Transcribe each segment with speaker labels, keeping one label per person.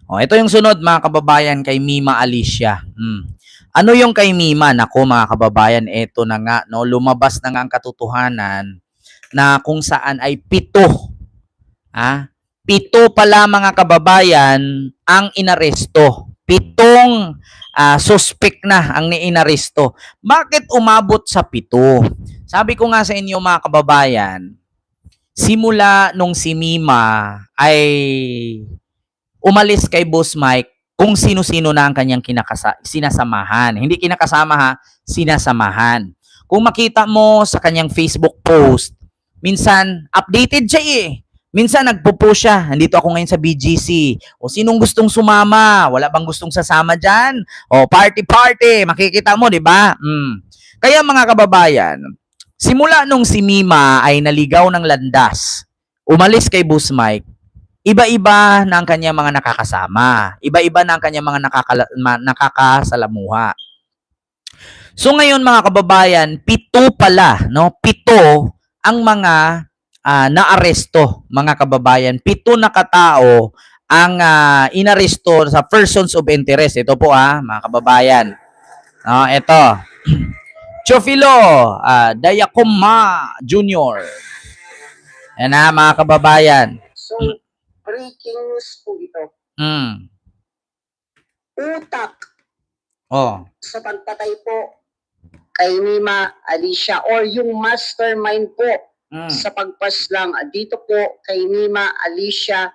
Speaker 1: Ito yung sunod mga kababayan kay Mima Alicia. Ano yung kay Mima? Nako mga kababayan, ito na nga, no? Lumabas na nga ang katotohanan na kung saan ay pito pala mga kababayan ang inaresto. Pitong suspect na ang inaresto. Bakit umabot sa pito? Sabi ko nga sa inyo mga kababayan, simula nung si Mima ay umalis kay Boss Mike, kung sino-sino na ang kanyang sinasamahan. Hindi kinakasama ha, sinasamahan. Kung makita mo sa kanyang Facebook post, minsan updated siya eh. Minsan nagpo-post siya, nandito ako ngayon sa BGC. O sinong gustong sumama? Wala bang gustong sasama diyan? O party, makikita mo, 'di ba? Kaya mga kababayan, simula nung si Mima ay naligaw ng landas, umalis kay Boss Mike, iba-iba na ang kanyang mga nakakasama. Iba-iba na ang kanyang mga nakakasalamuha. So ngayon mga kababayan, pito pala, no? Pito ang mga naaresto, mga kababayan. Pito na katao ang inaresto sa persons of interest. Ito po mga kababayan. Ito. Chofilo Dayakuma Jr. Yan mga kababayan.
Speaker 2: So, breaking news po ito. Utak sa pagpatay po kay Mima Alicia or yung mastermind po sa pagpaslang dito po kay Mima Alicia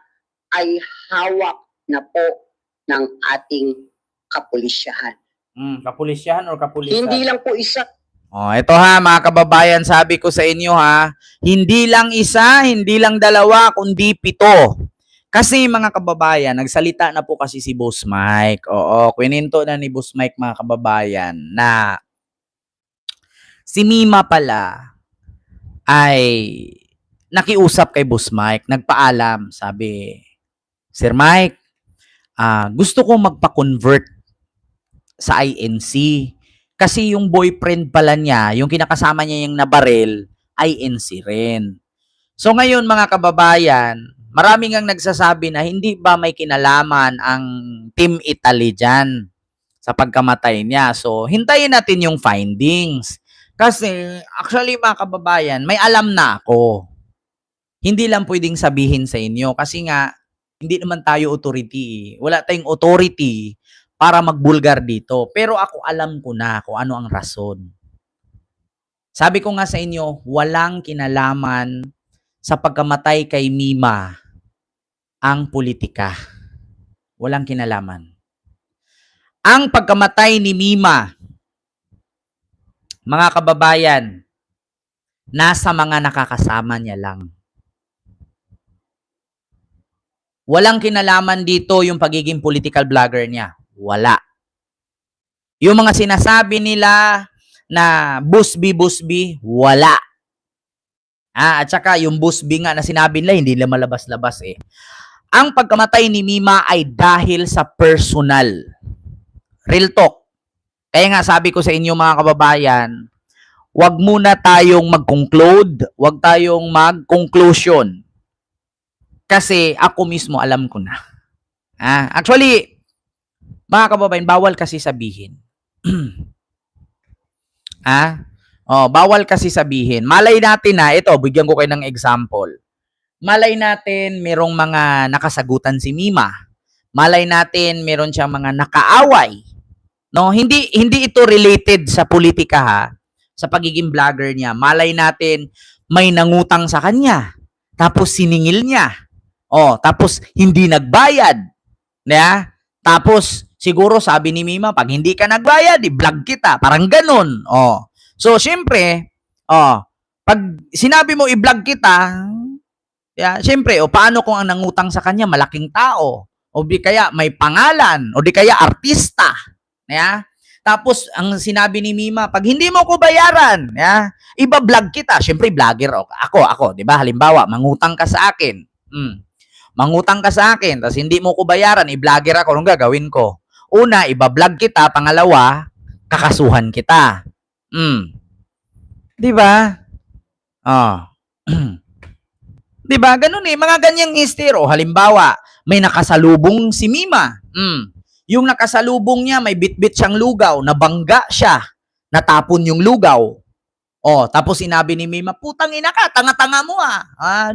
Speaker 2: ay hawak na po ng ating kapulisyahan.
Speaker 1: Kapulisyahan or kapulisan?
Speaker 2: Hindi lang po isa.
Speaker 1: Ito mga kababayan, sabi ko sa inyo hindi lang isa, hindi lang dalawa, kundi pito. Kasi mga kababayan, nagsalita na po kasi si Boss Mike. Kwininto na ni Boss Mike mga kababayan na si Mima pala ay nakiusap kay Boss Mike, nagpaalam, sabi, Sir Mike, gusto kong magpa-convert sa INC. Kasi yung boyfriend pala niya, yung kinakasama niya yung nabaril, INC rin. So ngayon mga kababayan, maraming ang nagsasabi na hindi ba may kinalaman ang Team Italy dyan sa pagkamatay niya. So hintayin natin yung findings. Kasi actually mga kababayan, may alam na ako. Hindi lang pwedeng sabihin sa inyo kasi nga hindi naman tayo authority. Wala tayong authority para magbulgar dito. Pero ako alam ko na kung ano ang rason. Sabi ko nga sa inyo, walang kinalaman sa pagkamatay kay Mima ang politika. Walang kinalaman. Ang pagkamatay ni Mima, mga kababayan, nasa mga nakakasama niya lang. Walang kinalaman dito yung pagiging political blogger niya. Wala. Yung mga sinasabi nila na busby, wala. At saka yung busby nga na sinabi nila, hindi nila malabas-labas eh. Ang pagkamatay ni Mima ay dahil sa personal. Real talk. Kaya nga sabi ko sa inyo mga kababayan, wag muna tayong mag-conclude, wag tayong mag-conclusion. Kasi ako mismo alam ko na. Actually, mga kababayan, bawal kasi sabihin. Bawal kasi sabihin. Malay natin ito, bigyan ko kayo ng example. Malay natin merong mga nakasagutan si Mima. Malay natin meron siyang mga nakaaway. No, hindi ito related sa politika sa pagiging vlogger niya. Malay natin may nangutang sa kanya. Tapos siningil niya. Tapos hindi nagbayad. Tapos siguro sabi ni Mima, pag hindi ka nagbayad, i-vlog kita. Parang ganun. So, syempre, pag sinabi mo i-vlog kita, syempre, paano kung ang nangutang sa kanya malaking tao? O di kaya may pangalan? O di kaya artista? Tapos, ang sinabi ni Mima, pag hindi mo ko bayaran, iba-vlog kita. Syempre, vlogger ako, di ba? Halimbawa, mangutang ka sa akin. Mangutang ka sa akin, tapos hindi mo ko bayaran, i-vlogger ako, anong gagawin ko? Una, iba-vlog kita. Pangalawa, kakasuhan kita. Di ba? Di ba? Ganun mga ganyang istiro. Halimbawa, may nakasalubong si Mima. Yung nakasalubong niya, may bitbit siyang lugaw, nabangga siya, natapon yung lugaw. Oh, tapos sinabi ni Mima, putang ina ka, tanga-tanga mo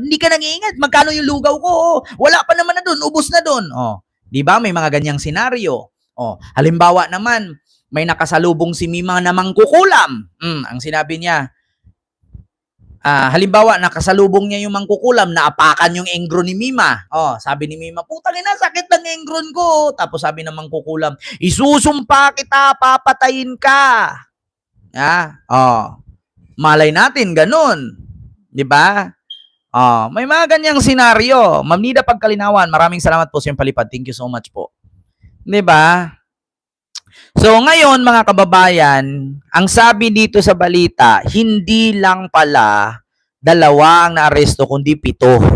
Speaker 1: hindi ka nag-iingat, magkano yung lugaw ko? Oh, wala pa naman na doon, ubos na doon. Oh, di ba? May mga ganyang senaryo. Oh, halimbawa naman, may nakasalubong si Mima na mangkukulam. Ang sinabi niya, halimbawa, nakasalubong niya yung mangkukulam, naapakan yung engro ni Mima. Oh, sabi ni Mima, putang ina, sakit ng engron ko. Tapos sabi ng mangkukulam, isusumpa kita, papatayin ka. Malay natin, ganun. Di ba? May mga ganyang senaryo. Ma'am Nida Pagkalinawan, maraming salamat po sa iyong palipad. Thank you so much po. Di ba? So, ngayon, mga kababayan, ang sabi dito sa balita, hindi lang pala 2 ang naaresto, kundi 7.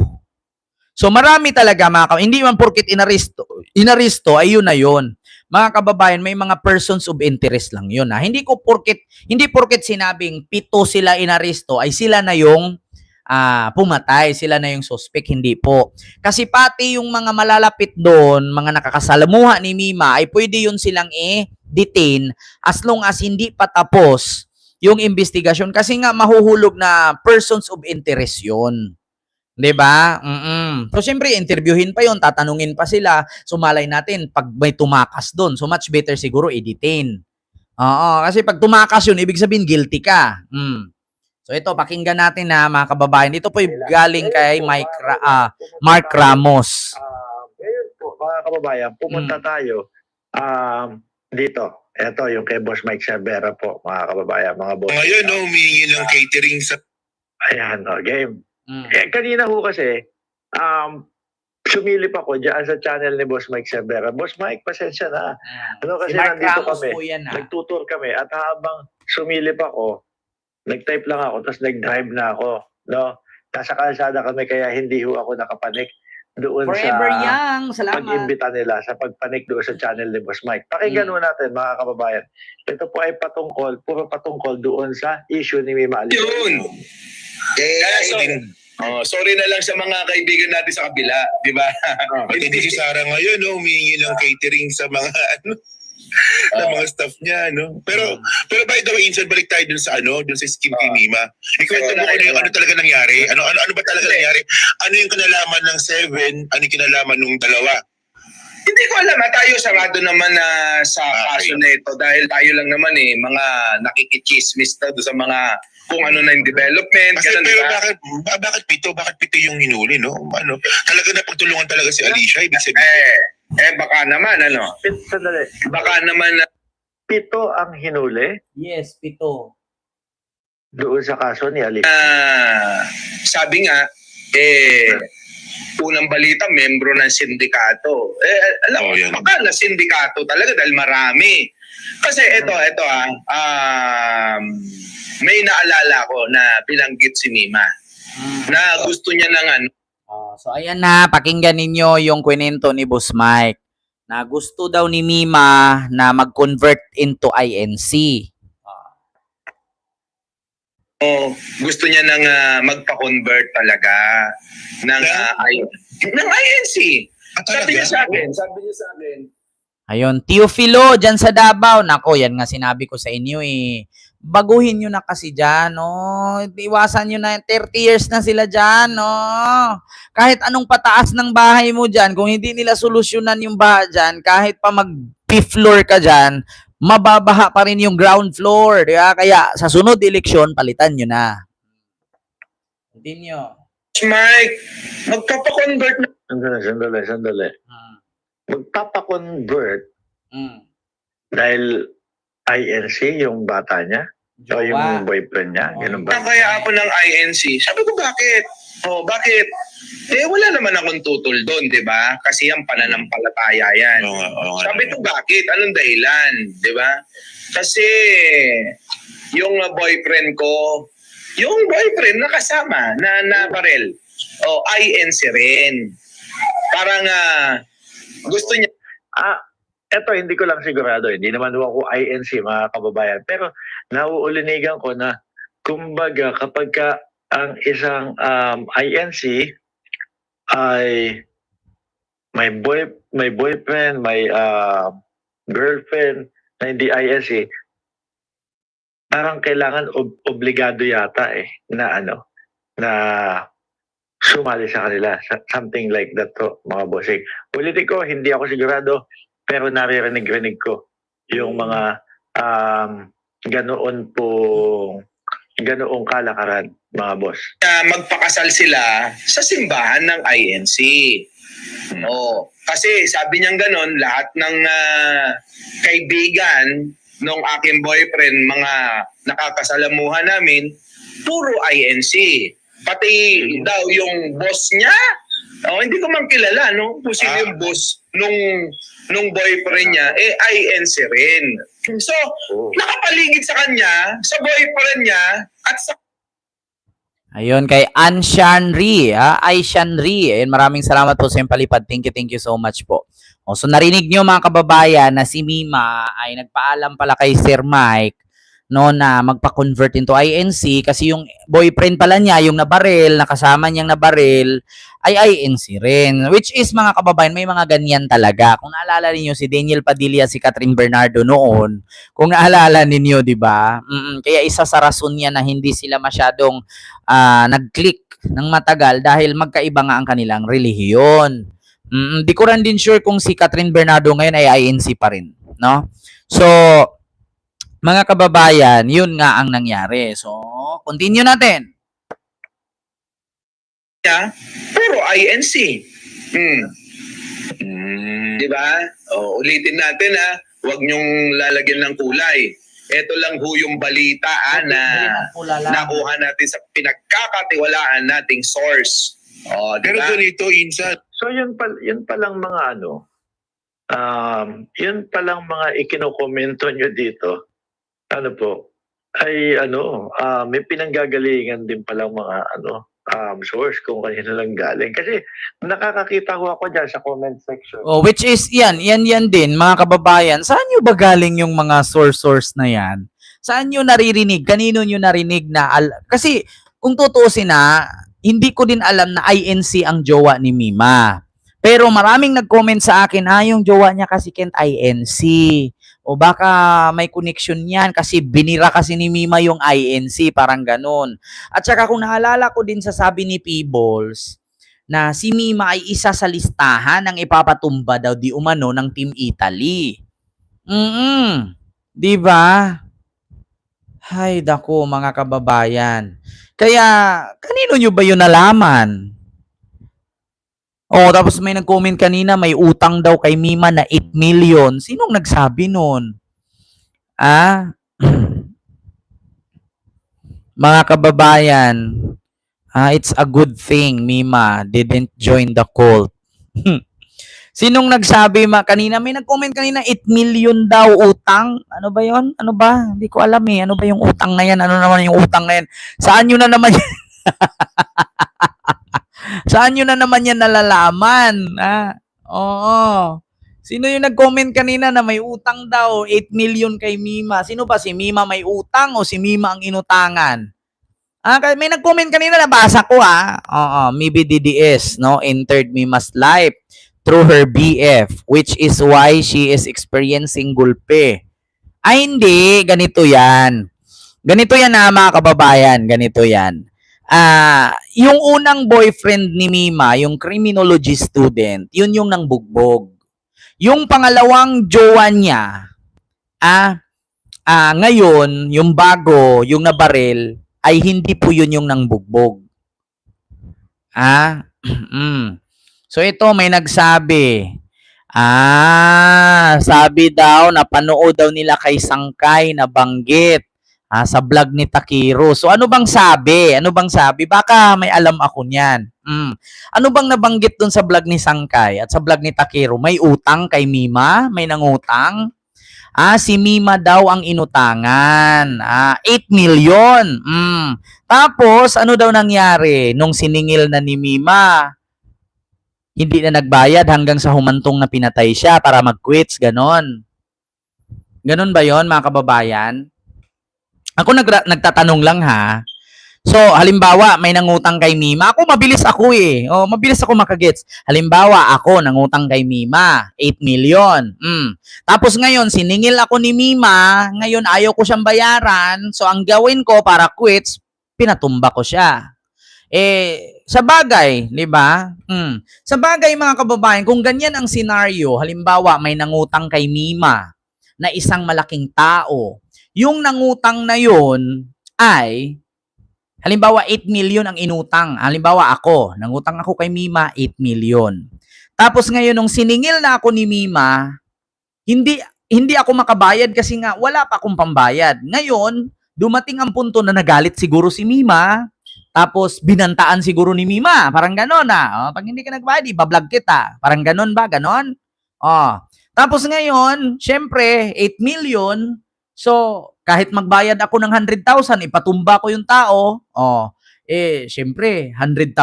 Speaker 1: So, marami talaga, hindi man porkit inaresto, ay yun na yun. Mga kababayan, may mga persons of interest lang yun. Hindi porket sinabing 7 sila inaresto, ay sila na yung pumatay, sila na yung suspect, hindi po. Kasi pati yung mga malalapit doon, mga nakakasalamuha ni Mima, ay pwede yun silang i-detain as long as hindi pa tapos yung investigasyon. Kasi nga mahuhulog na persons of interest yun. 'Di ba? So, siyempre, interviewin pa yon, tatanungin pa sila. Sumalay natin, pag may tumakas doon, so much better siguro i-detain. Kasi pag tumakas yun, ibig sabihin guilty ka. So, ito, pakinggan natin mga kababayan. Ito po galing kay Mark Ramos.
Speaker 3: Ngayon po, mga kababayan, pumunta tayo dito. Ito, yung kay Boss Mike Cervera po, mga kababayan, mga boss.
Speaker 4: Ngayon, humingi ng catering sa...
Speaker 3: Ayan, game. Kanina ho kasi, sumilip ako dyan sa channel ni Boss Mike Cervera. Boss Mike, pasensya na. Kasi
Speaker 1: Si Mark
Speaker 3: nandito
Speaker 1: Ramos
Speaker 3: kami,
Speaker 1: po yan,
Speaker 3: nagtutur kami, at habang sumilip ako, nag-type lang ako, tapos nag-drive na ako. No? Nasa kalsada kami, kaya hindi ho ako nakapanik doon
Speaker 1: Forever
Speaker 3: sa
Speaker 1: young. Salamat.
Speaker 3: pag-imbita nila, sa pagpanik doon sa channel ni Boss Mike. Pakinggan ho natin, mga kababayan. Ito po ay puro patungkol doon sa issue ni Mima Alicia.
Speaker 4: Yun! Sorry na lang sa mga kaibigan natin sa kabila, di ba? Hindi si Sarah ngayon, humingi ng catering sa mga ng mga staff niya, no? Pero by the way, Insan, balik tayo dun sa scheme kay Mima. Ikwento mo ano talaga nangyari? Ano ba talaga nangyari? Ano yung kinalaman ng 7? Ano yung kinalaman ng 2?
Speaker 5: Hindi ko alam. Tayo sarado naman na sa kaso na ito dahil tayo lang naman mga nakikichismis na doon sa mga kung ano na yung development.
Speaker 4: Kasi,
Speaker 5: ganun,
Speaker 4: pero
Speaker 5: diba?
Speaker 4: bakit 7? Bakit 7 yung hinuli, no? Talaga na pagtulungan talaga si Alicia, ibig sabihin.
Speaker 5: Baka naman,
Speaker 3: Sandali.
Speaker 5: Baka naman
Speaker 3: 7 ang hinuli
Speaker 1: Yes, 7.
Speaker 3: doon sa kaso ni Alicia.
Speaker 5: sabi nga, unang balita, membro ng sindikato. Baka na sindikato talaga dahil marami. Kasi ito may naalala ko na binanggit si Mima na gusto niya ng
Speaker 1: So, ayan na, pakinggan ninyo yung kwento ni Boss Mike na gusto daw ni Mima na mag-convert into INC.
Speaker 5: gusto niya nang magpa-convert talaga ng INC. Sabi niya sa akin.
Speaker 1: Ayun, Teofilo, dyan sa Davao. Nako, yan nga sinabi ko sa inyo Baguhin nyo na kasi dyan, Iwasan nyo na, 30 years na sila dyan, Kahit anong pataas ng bahay mo dyan, kung hindi nila solusyonan yung baha dyan, kahit pa mag-fifth floor ka dyan, mababaha pa rin yung ground floor, di ba? Kaya sa sunod eleksyon, palitan nyo na. Continue.
Speaker 5: Mike, magpapa-convert na.
Speaker 3: Sandali. Magpapa-convert dahil INC yung bata niya o yung boyfriend niya, ganun ba?
Speaker 5: Kaya ako ng INC. Sabi ko, bakit? Bakit? Wala naman akong tutol doon, di ba? Kasi yung pananampalataya yan. Sabi ko, bakit? Anong dahilan? Di ba? Kasi yung boyfriend ko, yung boyfriend na kasama, na barel, INC rin. Parang gusto niya.
Speaker 3: Eto, hindi ko lang sigurado. Hindi naman ako INC, mga kababayan. Pero nauulinigan ko na, kumbaga, kapag ka, ang isang INC ay, may boyfriend, may girlfriend na hindi INC, parang kailangan obligado yata na na sumali sa kanila. Something like that to, mga bossing. Ulitin ko, hindi ako sigurado, pero naririnig-rinig ko yung mga ganoong kalakaran, mga boss.
Speaker 5: Magpakasal sila sa simbahan ng INC. Oo. Kasi sabi niyang ganon, lahat ng kaibigan nung aking boyfriend, mga nakakasalamuhan namin, puro INC. Pati daw yung boss niya, hindi ko man kilala, no? Kung sino yung boss nung boyfriend niya, INC rin. So, nakapaligid sa kanya, sa boyfriend niya, at sa
Speaker 1: Ayun, kay Anshanri, Aishanri. Ayun, maraming salamat po sa iyong palipad. Thank you so much po. So narinig nyo mga kababayan na si Mima ay nagpaalam pala kay Sir Mike na magpa-convert into INC kasi yung boyfriend pala niya, yung nabaril, nakasama niyang nabaril, ay INC rin. Which is mga kababayan, may mga ganyan talaga. Kung naalala niyo si Daniel Padilla, si Catherine Bernardo noon, kung naalala ninyo, di ba? Kaya isa sa rason niya na hindi sila masyadong nag-click ng matagal dahil magkaiba nga ang kanilang relihiyon. Di ko rin din sure kung si Catherine Bernardo ngayon ay INC pa rin, no? So, mga kababayan, yun nga ang nangyari. So, continue natin.
Speaker 5: puro INC. Di ba? Ulitin natin huwag niyong lalagyan ng kulay. Ito lang ho yung balita na nakuha natin sa pinagkakatiwalaan nating source.
Speaker 4: Pero
Speaker 5: Diba?
Speaker 4: ganito, Insan.
Speaker 3: So yun palang mga yun palang mga ikinokomento nyo dito. May pinanggagalingan din palang mga source kung kanino lang galing. Kasi nakakakita ko ako dyan sa comment section.
Speaker 1: Which is, yan din, mga kababayan. Saan nyo ba galing yung mga source na yan? Saan nyo naririnig? Kanino nyo narinig na? Kasi, kung tutuusin hindi ko din alam na INC ang jowa ni Mima. Pero maraming nag-comment sa akin, yung jowa niya kasi Kent INC. O baka may connection yan kasi binira kasi ni Mima yung INC, parang ganun. At saka kung naalala ko din sa sabi ni Peebles, na si Mima ay isa sa listahan ng ipapatumba daw di umano ng Team Italy. Di ba? Hay dako mga kababayan. Kaya, kanino nyo ba yun nalaman? Tapos may nag-comment kanina, may utang daw kay Mima na 8 million. Sinong nagsabi nun? Mga kababayan, it's a good thing Mima didn't join the cult. Sinong nagsabi kanina? May nag-comment kanina, 8 million daw utang. Ano ba yon? Ano ba? Hindi ko alam Ano ba yung utang na yan? Ano naman yung utang na yan? Saan nyo na naman yan? Saan nyo na naman yan nalalaman? Oo. Sino yung nag-comment kanina na may utang daw, 8 million kay Mima? Sino ba? Si Mima may utang o si Mima ang inutangan? May nag-comment kanina, nabasa ko maybe DDS, entered Mima's life through her BF, which is why she is experiencing gulpe. Hindi, ganito yan. Ganito yan mga kababayan, ganito yan. Yung unang boyfriend ni Mima, yung criminology student, yun yung nangbugbog. Yung pangalawang jowa niya, ngayon, yung bago, yung nabaril, ay hindi po yun yung nangbugbog. So ito may nagsabi. Sabi daw, napanood daw nila kay Sangkay na banggit sa vlog ni Takiro. So ano bang sabi? Baka may alam ako niyan. Ano bang nabanggit dun sa vlog ni Sangkay at sa vlog ni Takiro? May utang kay Mima? May nangutang? Si Mima daw ang inutangan. 8 million. Tapos, ano daw nangyari nung siningil na ni Mima? Hindi na nagbayad hanggang sa humantong na pinatay siya para mag-quits, ganon. Ganon ba yon mga kababayan? Ako nagtatanong lang So, halimbawa, may nangutang kay Mima. Ako, mabilis ako eh. Oh, mabilis ako makagets. Halimbawa, ako nangutang kay Mima, 8 million. Tapos ngayon, siningil ako ni Mima. Ngayon, ayaw ko siyang bayaran. So, ang gawin ko para quits, pinatumba ko siya. Sa bagay, di ba? Sa bagay, mga kababayan, kung ganyan ang senaryo, halimbawa, may nangutang kay Mima na isang malaking tao. Yung nangutang na yun ay halimbawa, 8 million ang inutang. Halimbawa, nangutang ako kay Mima, 8 million. Tapos ngayon, nung siningil na ako ni Mima, hindi ako makabayad kasi nga wala pa akong pambayad. Ngayon, dumating ang punto na nagalit siguro si Mima, tapos binantaan siguro ni Mima. Parang ganon pag hindi ka nagbayad, ibablog kita. Parang ganon ba? Ganon? Tapos ngayon, syempre, 8 million. So, kahit magbayad ako ng 100,000, ipatumba ko yung tao, syempre, 100,000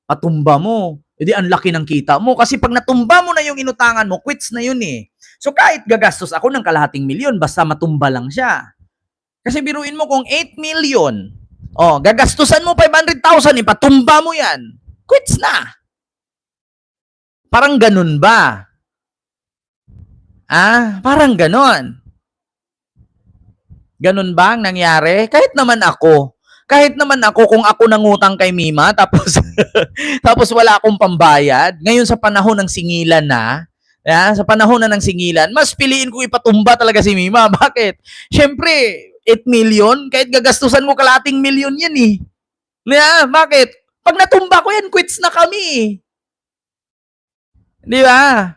Speaker 1: patumba mo. Edi ang laki ng kita mo. Kasi pag natumba mo na yung inutangan mo, quits na yun eh. So, kahit gagastos ako ng kalahating milyon, basta matumba lang siya. Kasi biruin mo kung 8 million, gagastusan mo 500,000, ipatumba mo yan. Quits na. Parang ganun ba? Parang ganun. Ganun ba ang nangyari? Kahit naman ako kung ako nangutang kay Mima tapos tapos wala akong pambayad, ngayon sa panahon ng singilan sa panahon na ng singilan, mas piliin ko ipatumba talaga si Mima. Bakit? Syempre, 8 million, kahit gagastusan mo kalating milyon yan eh. Bakit? Pag natumba ko yan, quits na kami. Di ba?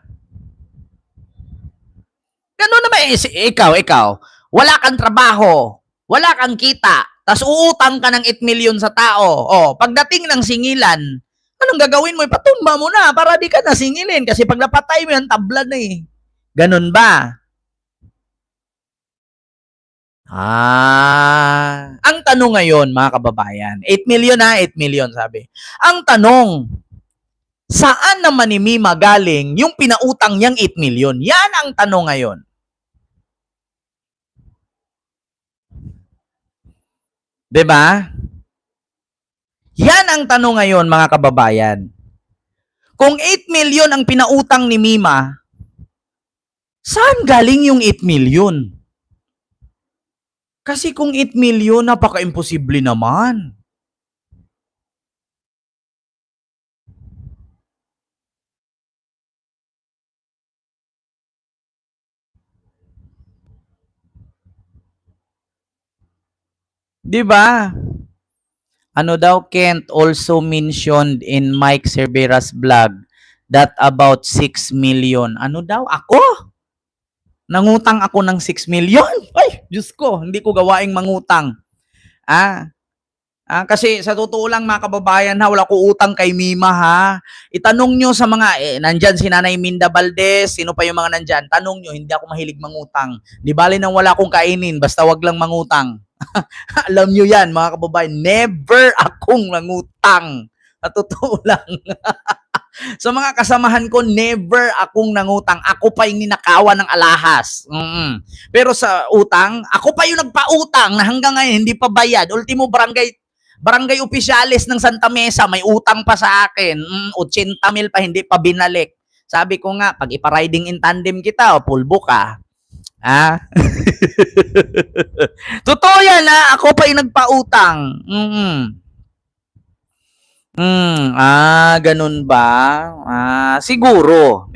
Speaker 1: Ganun naman ikaw. Wala kang trabaho, wala kang kita, tas uutang ka ng 8 million sa tao. Pagdating ng singilan, anong gagawin mo? Ipatumba mo na para di ka nasingilin. Kasi pag napatay mo yan, tabla na eh. Ganun ba? Ang tanong ngayon, mga kababayan, 8 million 8 million sabi. Ang tanong, saan naman ni Mima galing yung pinautang niyang 8 million? Yan ang tanong ngayon. Diba? Yan ang tanong ngayon, mga kababayan. Kung 8 million ang pinautang ni Mima, saan galing yung 8 million? Kasi kung 8 million, napaka-imposible naman. Diba? Ano daw, Kent also mentioned in Mike Cervera's blog that about 6 million. Ano daw? Ako? Nangutang ako ng 6 million? Ay, Diyos ko, hindi ko gawaing mangutang. Kasi sa totoo lang, mga kababayan, wala ko utang kay Mima Itanong nyo sa mga, nandyan si Nanay Minda Valdez, sino pa yung mga nandyan, tanong nyo, hindi ako mahilig mangutang. Di bali nang wala akong kainin, basta wag lang mangutang. Alam nyo yan, mga kababayan, never akong nangutang. Sa totoo lang. Sa mga kasamahan ko, never akong nangutang. Ako pa yung ninakawan ng alahas. Pero sa utang, ako pa yung nagpautang na hanggang ngayon hindi pa bayad. Ultimo barangay opisyalis ng Santa Mesa, may utang pa sa akin. 80 mil pa, hindi pa binalik. Sabi ko nga, pag ipa-riding in tandem kita, pulbo ka. Totoo yan ako pa yung nagpautang. Ganun ba? Siguro.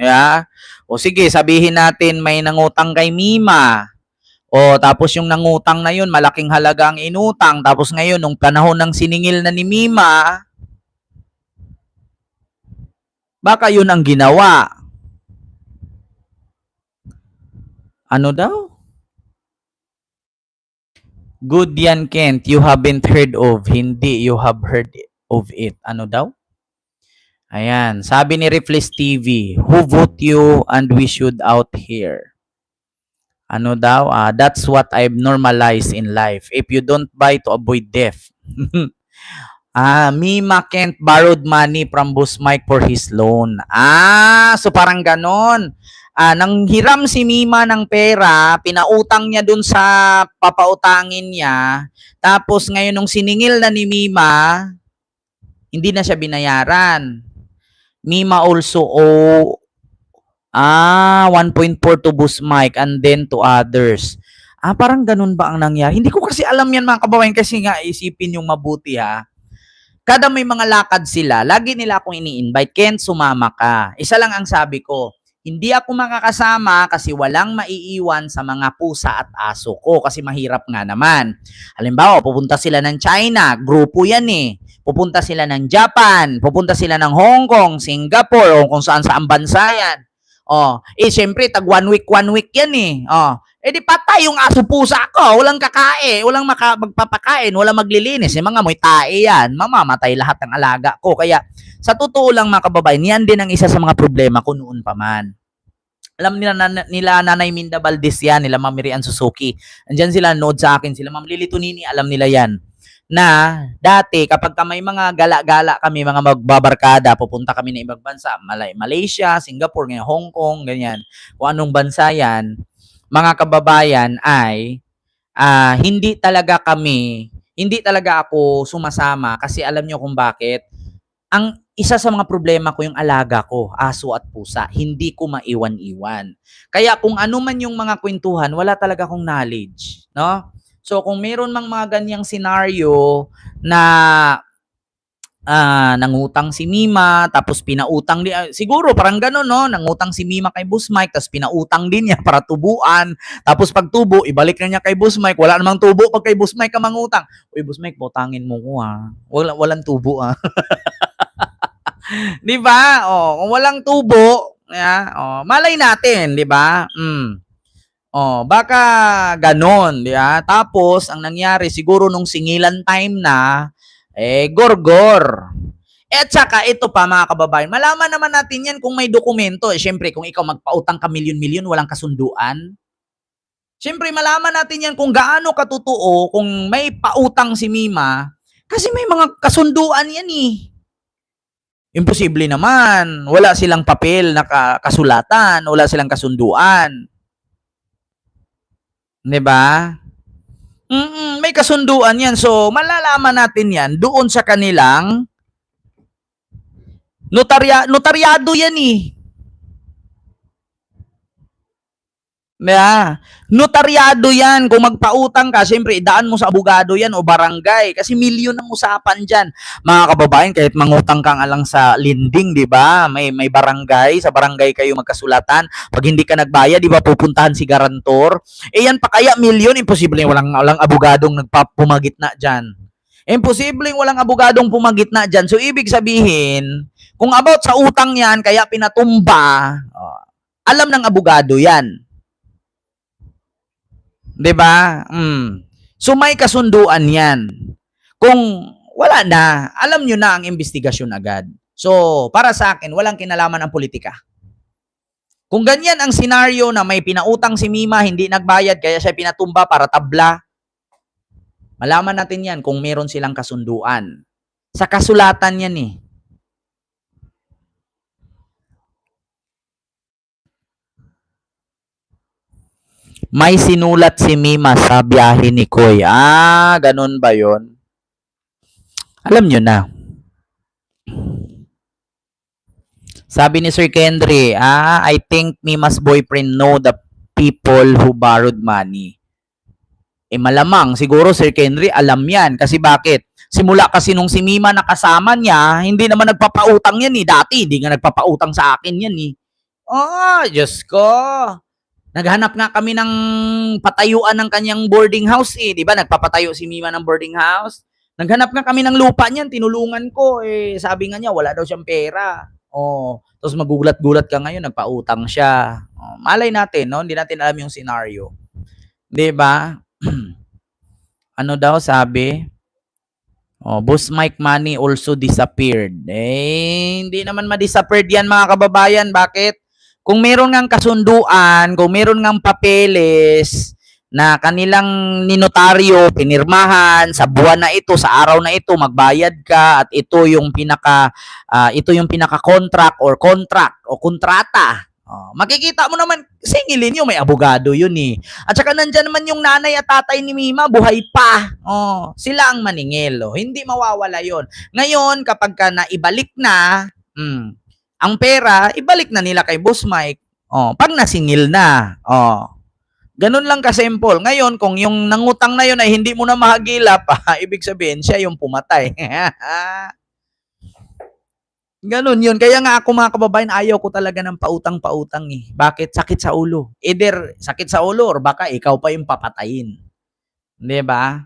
Speaker 1: O sige, sabihin natin may nangutang kay Mima. Tapos yung nangutang na yun, malaking halaga ang inutang. Tapos ngayon, nung panahon ng siningil na ni Mima, baka yun ang ginawa. Ano daw? Good yan, Kent. You haven't heard of. Hindi, you have heard of it. Ano daw? Ayan. Sabi ni Reflex TV, who vote you and we should out here? Ano daw? That's what I've normalized in life. If you don't buy to avoid death. Mima Kent borrowed money from Boss Mike for his loan. So parang ganon. nang hiram si Mima ng pera, pinautang niya dun sa papautangin niya, tapos ngayon nung siningil na ni Mima, hindi na siya binayaran. Mima also owe 1.4 to Boss Mike and then to others. Parang ganun ba ang nangyari? Hindi ko kasi alam yan mga kababayan kasi nga isipin yung mabuti ha. Kada may mga lakad sila, lagi nila akong ini-invite, Ken, sumama ka. Isa lang ang sabi ko, hindi ako makakasama kasi walang maiiwan sa mga pusa at aso ko kasi mahirap nga naman. Halimbawa, pupunta sila ng China, grupo yan eh. Pupunta sila ng Japan, pupunta sila ng Hong Kong, Singapore, o kung saan bansa yan. Siyempre, tag 1 week yan eh. Di patay yung aso pusa ko, walang kakain, walang magpapakain, walang maglilinis. Yung mga mo'y tae yan, mamamatay lahat ng alaga ko. Kaya, sa totoo lang mga kababayan, yan din ang isa sa mga problema ko noon pa man. Alam nila Nanay Minda Valdez yan, nila Ma'am Miriam Suzuki. Andyan sila, nood sa akin sila. Ma'am Lily Tunini, alam nila yan. Na dati, kapag may mga gala-gala kami, mga magbabarkada, pupunta kami na ibang bansa, Malaysia, Singapore, ngayon, Hong Kong, ganyan. Kung anong bansa yan, mga kababayan ay hindi talaga ako sumasama kasi alam nyo kung bakit. Ang isa sa mga problema ko yung alaga ko, aso at pusa, hindi ko maiwan-iwan. Kaya kung ano man yung mga kwentuhan, wala talaga akong knowledge, no? So kung meron mang mga ganyang senaryo na nangutang si Mima, tapos pinautang din, siguro parang gano'n, no? Nangutang si Mima kay Boss Mike, tapos pinautang din niya para tubuan, tapos pag tubo, ibalik na niya kay Boss Mike, wala namang tubo pag kay Boss Mike ka mangutang. Uy, Boss Mike, butangin mo ko ha. Walang tubo ha. Di ba? Kung walang tubo, malay natin, di ba? Baka ganon, di ba? Tapos, ang nangyari, siguro nung singilan time na, gorgor. At saka, ito pa mga kababayan, malaman naman natin yan kung may dokumento. Siyempre, kung ikaw magpautang ka milyon-milyon, walang kasunduan. Siyempre, malaman natin yan kung gaano katotoo, kung may pautang si Mima, kasi may mga kasunduan yan eh. Imposible naman. Wala silang papel na kasulatan, wala silang kasunduan. Diba? May kasunduan yan. So, malalaman natin yan doon sa kanilang notaryado yan eh. Notaryado yan. Kung magpautang ka, siyempre, idaan mo sa abogado yan o barangay. Kasi milyon ang usapan dyan. Mga kababayan, kahit mangutang ka nga lang sa lending, di ba? May barangay. Sa barangay kayo magkasulatan. Pag hindi ka nagbayad, di ba, pupuntahan si garantor. Yan pa kaya milyon, imposible walang abogadong pumagitna dyan. Imposible walang abogadong pumagitna dyan. So, ibig sabihin, kung about sa utang yan, kaya pinatumba, alam ng abogado yan. 'Di ba? So may kasunduan 'yan. Kung wala na, alam nyo na ang investigasyon agad. So, para sa akin, walang kinalaman ang politika. Kung ganyan ang senaryo na may pinautang si Mima, hindi nagbayad, kaya siya pinatumba para tabla, malaman natin yan kung meron silang kasunduan. Sa kasulatan yan eh. May sinulat si Mima sa biyahe ni Koy. Ganun ba yon? Alam nyo na. Sabi ni Sir Kendry, I think Mima's boyfriend know the people who borrowed money. Malamang, siguro Sir Kendry, alam yan. Kasi bakit? Simula kasi nung si Mima nakasama niya, hindi naman nagpapautang yan eh. Dati, hindi nga nagpapautang sa akin yan eh. Diyos ko. Naghanap nga kami ng patayuan ng kanyang boarding house eh. Di ba? Nagpapatayo si Mima ng boarding house. Naghanap nga kami ng lupa niyan, tinulungan ko. Sabi nga niya, wala daw siyang pera. Tapos magugulat-gulat ka ngayon, nagpautang siya. Malay natin, no? Hindi natin alam yung scenario. Di ba? Ano daw sabi? Boss Mike money also disappeared. Hindi naman ma-disappeared yan mga kababayan. Bakit? Kung meron ngang kasunduan, kung meron ngang papeles na kanilang ninotaryo, pinirmahan, sa buwan na ito, sa araw na ito, magbayad ka at ito yung pinaka contract o kontrata. Makikita mo naman, singilin nyo, may abogado yun eh. At saka nandyan naman yung nanay at tatay ni Mima, buhay pa. Sila ang maningil. Hindi mawawala yon. Ngayon, kapag ka naibalik na, ang pera, ibalik na nila kay Boss Mike. Pag nasingil na. Ganun lang ka-simple. Ngayon, kung yung nangutang na yun ay hindi mo na mahagilap, ibig sabihin, siya yung pumatay. Ganun yun. Kaya nga ako mga kababayan, ayaw ko talaga ng pautang-pautang eh. Bakit? Sakit sa ulo. Either sakit sa ulo or baka ikaw pa yung papatayin. Di ba?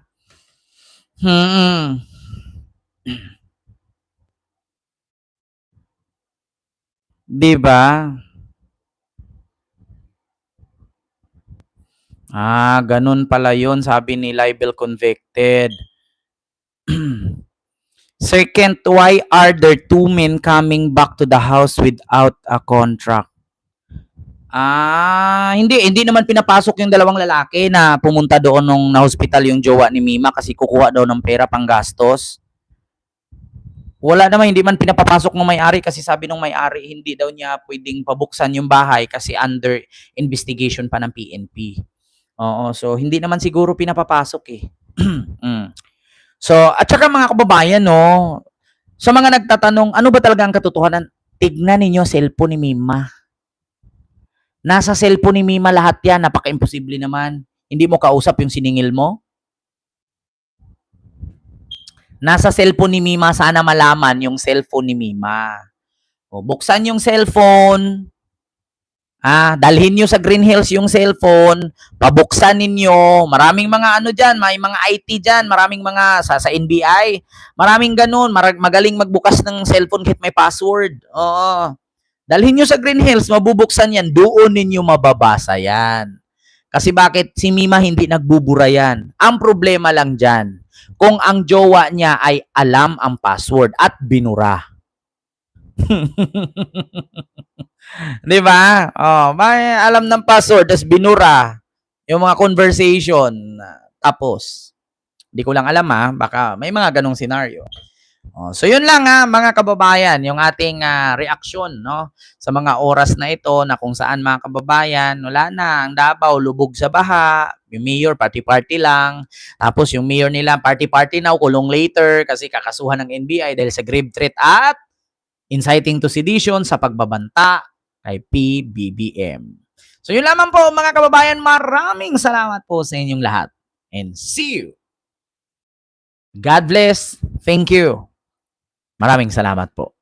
Speaker 1: Di ba? Ganun pala yun. Sabi ni libel convicted. Second, why are there two men coming back to the house without a contract? Hindi naman pinapasok yung dalawang lalaki na pumunta doon nung na-hospital yung jowa ni Mima kasi kukuha daw ng pera pang gastos. Wala naman, hindi man pinapapasok ng may-ari kasi sabi ng may-ari hindi daw niya pwedeng pabuksan yung bahay kasi under investigation pa ng PNP. So hindi naman siguro pinapapasok eh. So, at saka mga kababayan, no, sa mga nagtatanong, ano ba talaga ang katotohanan? Tignan ninyo cellphone ni Mima. Nasa cellphone ni Mima lahat yan. Napaka-imposible naman. Hindi mo kausap yung siningil mo? Nasa cellphone ni Mima, sana malaman yung cellphone ni Mima. Buksan yung cellphone. Dalhin nyo sa Green Hills yung cellphone, pabuksan ninyo, maraming mga ano dyan, may mga IT dyan, maraming mga sa NBI, maraming ganun, magaling magbukas ng cellphone kahit may password. Dalhin nyo sa Green Hills, mabubuksan yan, doon ninyo mababasa yan. Kasi bakit si Mima hindi nagbubura yan? Ang problema lang dyan, kung ang jowa niya ay alam ang password at binura. Di ba? May alam ng password, tas binura yung mga conversation. Tapos, di ko lang alam baka may mga ganong scenario. So yun lang mga kababayan, yung ating reaksyon sa mga oras na ito na kung saan mga kababayan, wala na, ang Davao lubog sa baha, yung mayor party-party lang, tapos yung mayor nila party-party now, kulong later kasi kakasuhan ng NBI dahil sa grave threat at inciting to sedition sa pagbabanta kay PBBM. So yun lamang po mga kababayan, maraming salamat po sa inyong lahat and see you. God bless. Thank you. Maraming salamat po.